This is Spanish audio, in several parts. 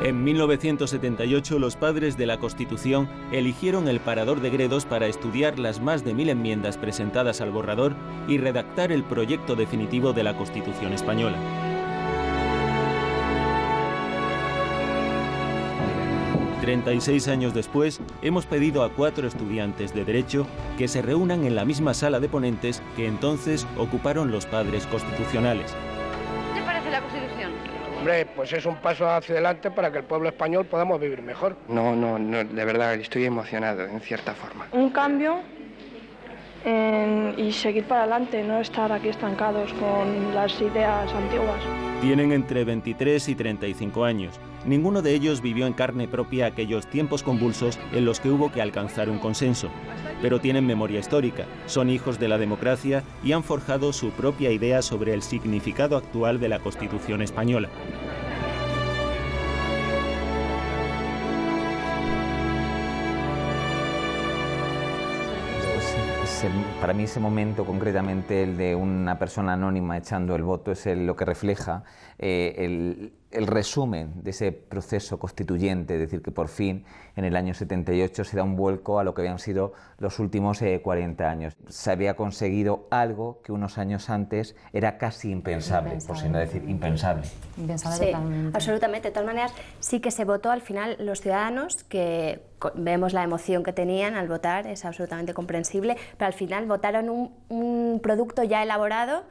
En 1978, los padres de la Constitución eligieron el Parador de Gredos para estudiar las más de 1000 enmiendas presentadas al borrador y redactar el proyecto definitivo de la Constitución española. «36 años después, hemos pedido a 4 estudiantes de Derecho que se reúnan en la misma sala de ponentes que entonces ocuparon los padres constitucionales». ¿Qué te parece la Constitución? Hombre, pues es un paso hacia adelante para que el pueblo español podamos vivir mejor. No, de verdad, estoy emocionado, en cierta forma. Un cambio y seguir para adelante, no estar aquí estancados con las ideas antiguas. Tienen entre 23 y 35 años. Ninguno de ellos vivió en carne propia aquellos tiempos convulsos en los que hubo que alcanzar un consenso. Pero tienen memoria histórica, son hijos de la democracia y han forjado su propia idea sobre el significado actual de la Constitución española. Para mí ese momento, concretamente el de una persona anónima echando el voto, es lo que refleja el resumen de ese proceso constituyente, es decir, que por fin en el año 78 se da un vuelco a lo que habían sido los últimos 40 años. Se había conseguido algo que unos años antes era casi impensable, por si no decir impensable. Impensable Sí, totalmente. absolutamente. De todas maneras, sí que se votó al final los ciudadanos, que vemos la emoción que tenían al votar, es absolutamente comprensible, pero al final votaron un producto ya elaborado.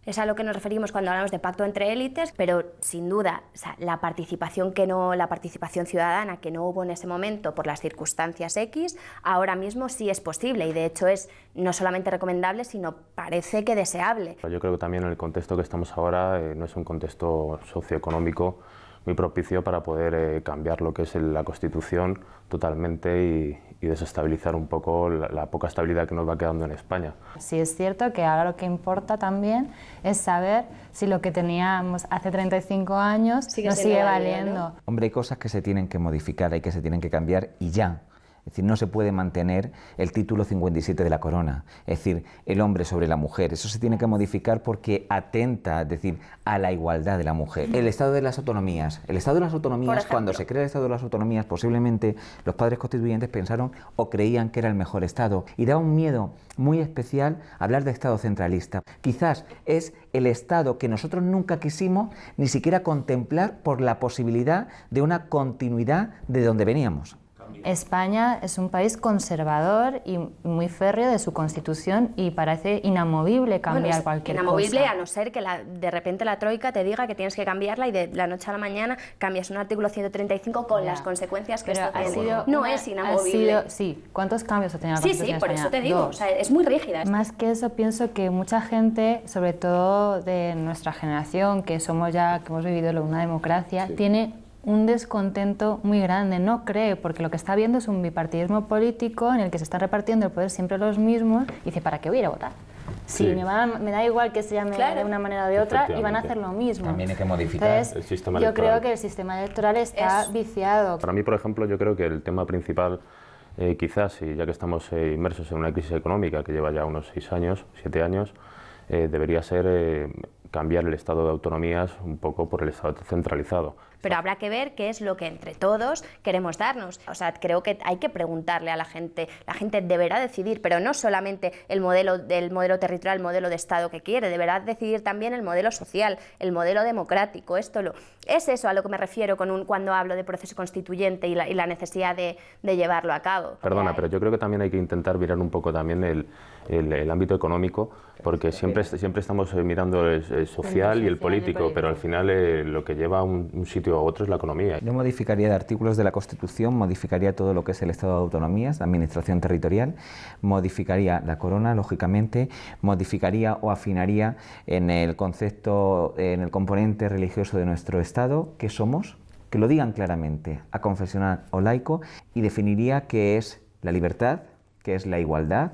Es a lo que nos referimos cuando hablamos de pacto entre élites, pero sin duda, o sea, la participación ciudadana que no hubo en ese momento por las circunstancias X, ahora mismo sí es posible y de hecho es no solamente recomendable, sino parece que deseable. Yo creo que también en el contexto que estamos ahora no es un contexto socioeconómico muy propicio para poder cambiar lo que es la Constitución totalmente y desestabilizar un poco la poca estabilidad que nos va quedando en España. Sí es cierto que ahora lo que importa también es saber si lo que teníamos hace 35 años nos sigue valiendo. Hombre, hay cosas que se tienen que modificar, hay que se tienen que cambiar y ya. Es decir, no se puede mantener el título 57 de la corona, es decir, el hombre sobre la mujer. Eso se tiene que modificar porque atenta, es decir, a la igualdad de la mujer. El Estado de las Autonomías. El Estado de las Autonomías, cuando se crea el Estado de las Autonomías, posiblemente los padres constituyentes pensaron o creían que era el mejor Estado. Y daba un miedo muy especial hablar de Estado centralista. Quizás es el Estado que nosotros nunca quisimos ni siquiera contemplar por la posibilidad de una continuidad de donde veníamos. España es un país conservador y muy férreo de su Constitución y parece inamovible cambiar cualquier inamovible, cosa. A no ser que de repente la Troika te diga que tienes que cambiarla y de la noche a la mañana cambias un artículo 135 con las consecuencias que esto tiene. No es inamovible. Sí, ¿cuántos cambios ha tenido la Sí, Constitución por española? eso te digo, 2. o sea, es muy rígida. Más que eso, pienso que mucha gente, sobre todo de nuestra generación, que somos ya, que hemos vivido una democracia, tiene un descontento muy grande, no cree, porque lo que está viendo es un bipartidismo político en el que se están repartiendo el poder siempre los mismos, y dice, ¿para qué voy a ir a votar? Sí, me da igual que se llame de una manera o de otra y van a hacer lo mismo. También hay que modificar Entonces, el sistema yo electoral. creo que el sistema electoral está viciado. Para mí, por ejemplo, yo creo que el tema principal, quizás, y ya que estamos inmersos en una crisis económica que lleva ya unos 7 años, debería ser cambiar el estado de autonomías un poco por el estado centralizado. Pero habrá que ver qué es lo que entre todos queremos darnos. O sea, creo que hay que preguntarle a la gente deberá decidir, pero no solamente el modelo territorial, el modelo de Estado que quiere, deberá decidir también el modelo social, el modelo democrático. Es eso a lo que me refiero cuando hablo de proceso constituyente y la necesidad de llevarlo a cabo. Perdona, pero yo creo que también hay que intentar mirar un poco también el ámbito económico, porque siempre estamos mirando el social y el político, pero al final lo que lleva a un sitio a otro es la economía. Yo modificaría de artículos de la Constitución, modificaría todo lo que es el Estado de Autonomías, la administración territorial, modificaría la corona, lógicamente, modificaría o afinaría en el concepto, en el componente religioso de nuestro Estado, que somos, que lo digan claramente, aconfesional o laico, y definiría qué es la libertad, qué es la igualdad,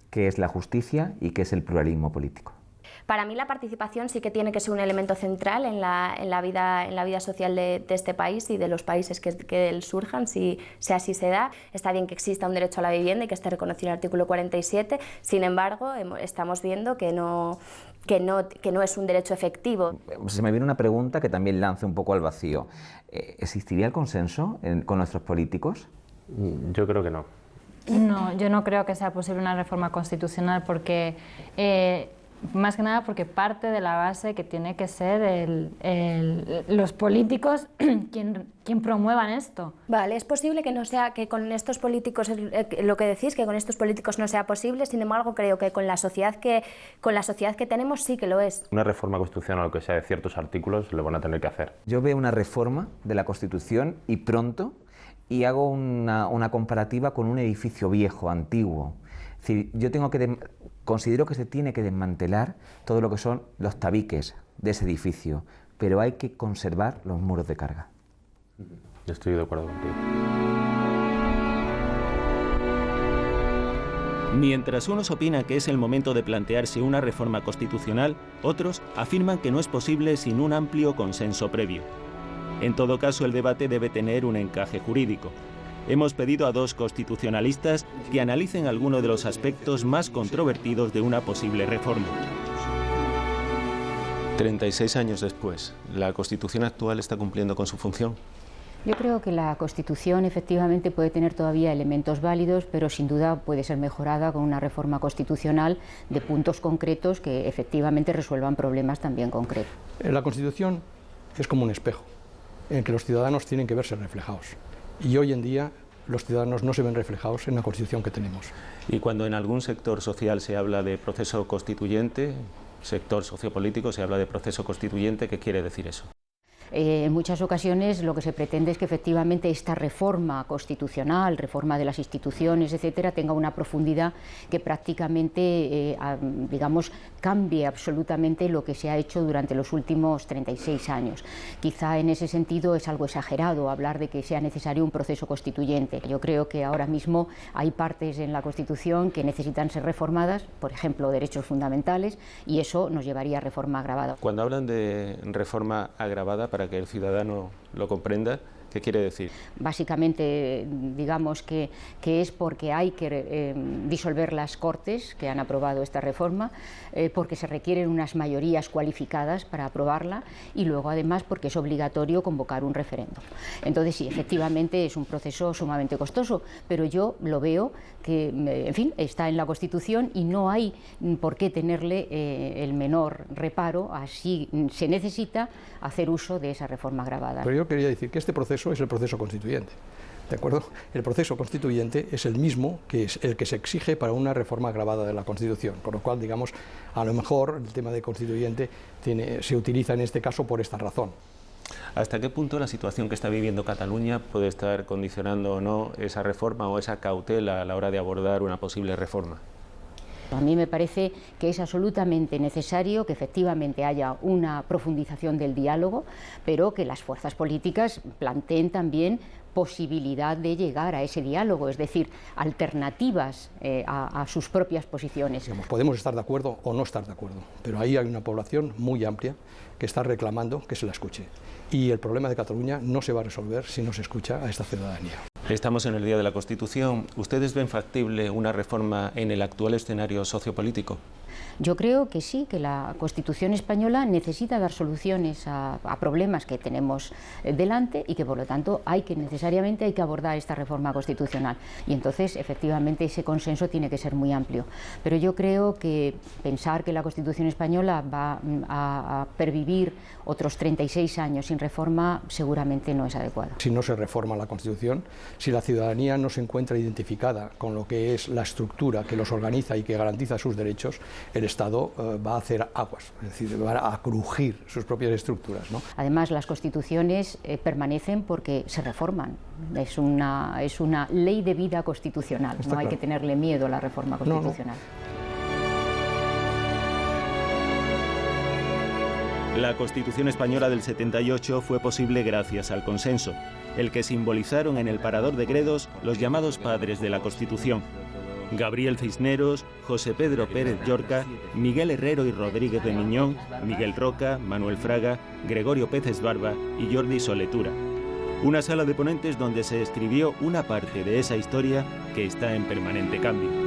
qué es la justicia y qué es el pluralismo político. Para mí la participación sí que tiene que ser un elemento central en la vida social de este país y de los países que surjan, si así se da. Está bien que exista un derecho a la vivienda y que esté reconocido en el artículo 47, sin embargo, estamos viendo que que no es un derecho efectivo. Se me viene una pregunta que también lanza un poco al vacío. ¿Existiría el consenso con nuestros políticos? Yo creo que no. No, yo no creo que sea posible una reforma constitucional porque, más que nada porque parte de la base que tiene que ser los políticos quien promuevan esto. Vale, es posible que no sea, que con estos políticos, lo que decís, que con estos políticos no sea posible, sin embargo creo que con la sociedad que tenemos sí que lo es. Una reforma constitucional, aunque sea de ciertos artículos, lo van a tener que hacer. Yo veo una reforma de la Constitución y pronto, y hago una comparativa con un edificio viejo, antiguo. Es decir, considero que se tiene que desmantelar todo lo que son los tabiques de ese edificio, pero hay que conservar los muros de carga. Yo estoy de acuerdo contigo. Mientras unos opinan que es el momento de plantearse una reforma constitucional, otros afirman que no es posible sin un amplio consenso previo. En todo caso, el debate debe tener un encaje jurídico. Hemos pedido a dos constitucionalistas que analicen algunos de los aspectos más controvertidos de una posible reforma. 36 años después, ¿la Constitución actual está cumpliendo con su función? Yo creo que la Constitución efectivamente puede tener todavía elementos válidos, pero sin duda puede ser mejorada con una reforma constitucional de puntos concretos que efectivamente resuelvan problemas también concretos. La Constitución es como un espejo en que los ciudadanos tienen que verse reflejados. Y hoy en día los ciudadanos no se ven reflejados en la Constitución que tenemos. Y cuando en algún sector social se habla de proceso constituyente, sector sociopolítico, se habla de proceso constituyente, ¿qué quiere decir eso? En muchas ocasiones lo que se pretende es que efectivamente esta reforma constitucional, reforma de las instituciones, etcétera, tenga una profundidad que prácticamente, digamos, cambie absolutamente lo que se ha hecho durante los últimos 36 años. Quizá en ese sentido es algo exagerado hablar de que sea necesario un proceso constituyente. Yo creo que ahora mismo hay partes en la Constitución que necesitan ser reformadas, por ejemplo, derechos fundamentales, y eso nos llevaría a reforma agravada. Cuando hablan de reforma agravada, para que el ciudadano lo comprenda, ¿qué quiere decir? Básicamente, digamos que es porque hay que disolver las Cortes que han aprobado esta reforma, porque se requieren unas mayorías cualificadas para aprobarla y luego además porque es obligatorio convocar un referéndum. Entonces sí, efectivamente es un proceso sumamente costoso, pero yo lo veo que, en fin, está en la Constitución y no hay por qué tenerle el menor reparo, así se necesita hacer uso de esa reforma agravada. Pero yo quería decir que este proceso es el proceso constituyente, ¿de acuerdo? El proceso constituyente es el mismo que es el que se exige para una reforma agravada de la Constitución, con lo cual, digamos, a lo mejor el tema de constituyente se utiliza en este caso por esta razón. ¿Hasta qué punto la situación que está viviendo Cataluña puede estar condicionando o no esa reforma o esa cautela a la hora de abordar una posible reforma? A mí me parece que es absolutamente necesario que efectivamente haya una profundización del diálogo, pero que las fuerzas políticas planteen también posibilidad de llegar a ese diálogo, es decir, alternativas a sus propias posiciones. Digamos, podemos estar de acuerdo o no estar de acuerdo, pero ahí hay una población muy amplia que está reclamando que se la escuche. Y el problema de Cataluña no se va a resolver si no se escucha a esta ciudadanía. Estamos en el Día de la Constitución. ¿Ustedes ven factible una reforma en el actual escenario sociopolítico? Yo creo que sí, que la Constitución española necesita dar soluciones a problemas que tenemos delante y que por lo tanto necesariamente hay que abordar esta reforma constitucional. Y entonces efectivamente ese consenso tiene que ser muy amplio. Pero yo creo que pensar que la Constitución española va a pervivir otros 36 años sin reforma seguramente no es adecuado. Si no se reforma la Constitución, si la ciudadanía no se encuentra identificada con lo que es la estructura que los organiza y que garantiza sus derechos, el Estado va a hacer aguas, es decir, va a crujir sus propias estructuras, ¿no? Además, las constituciones permanecen porque se reforman. Es una ley de vida constitucional. No hay que tenerle miedo a la reforma constitucional. La Constitución española del 78 fue posible gracias al consenso, el que simbolizaron en el Parador de Gredos los llamados padres de la Constitución: Gabriel Cisneros, José Pedro Pérez Llorca, Miguel Herrero y Rodríguez de Miñón, Miguel Roca, Manuel Fraga, Gregorio Peces Barba y Jordi Soletura. Una sala de ponentes donde se escribió una parte de esa historia que está en permanente cambio.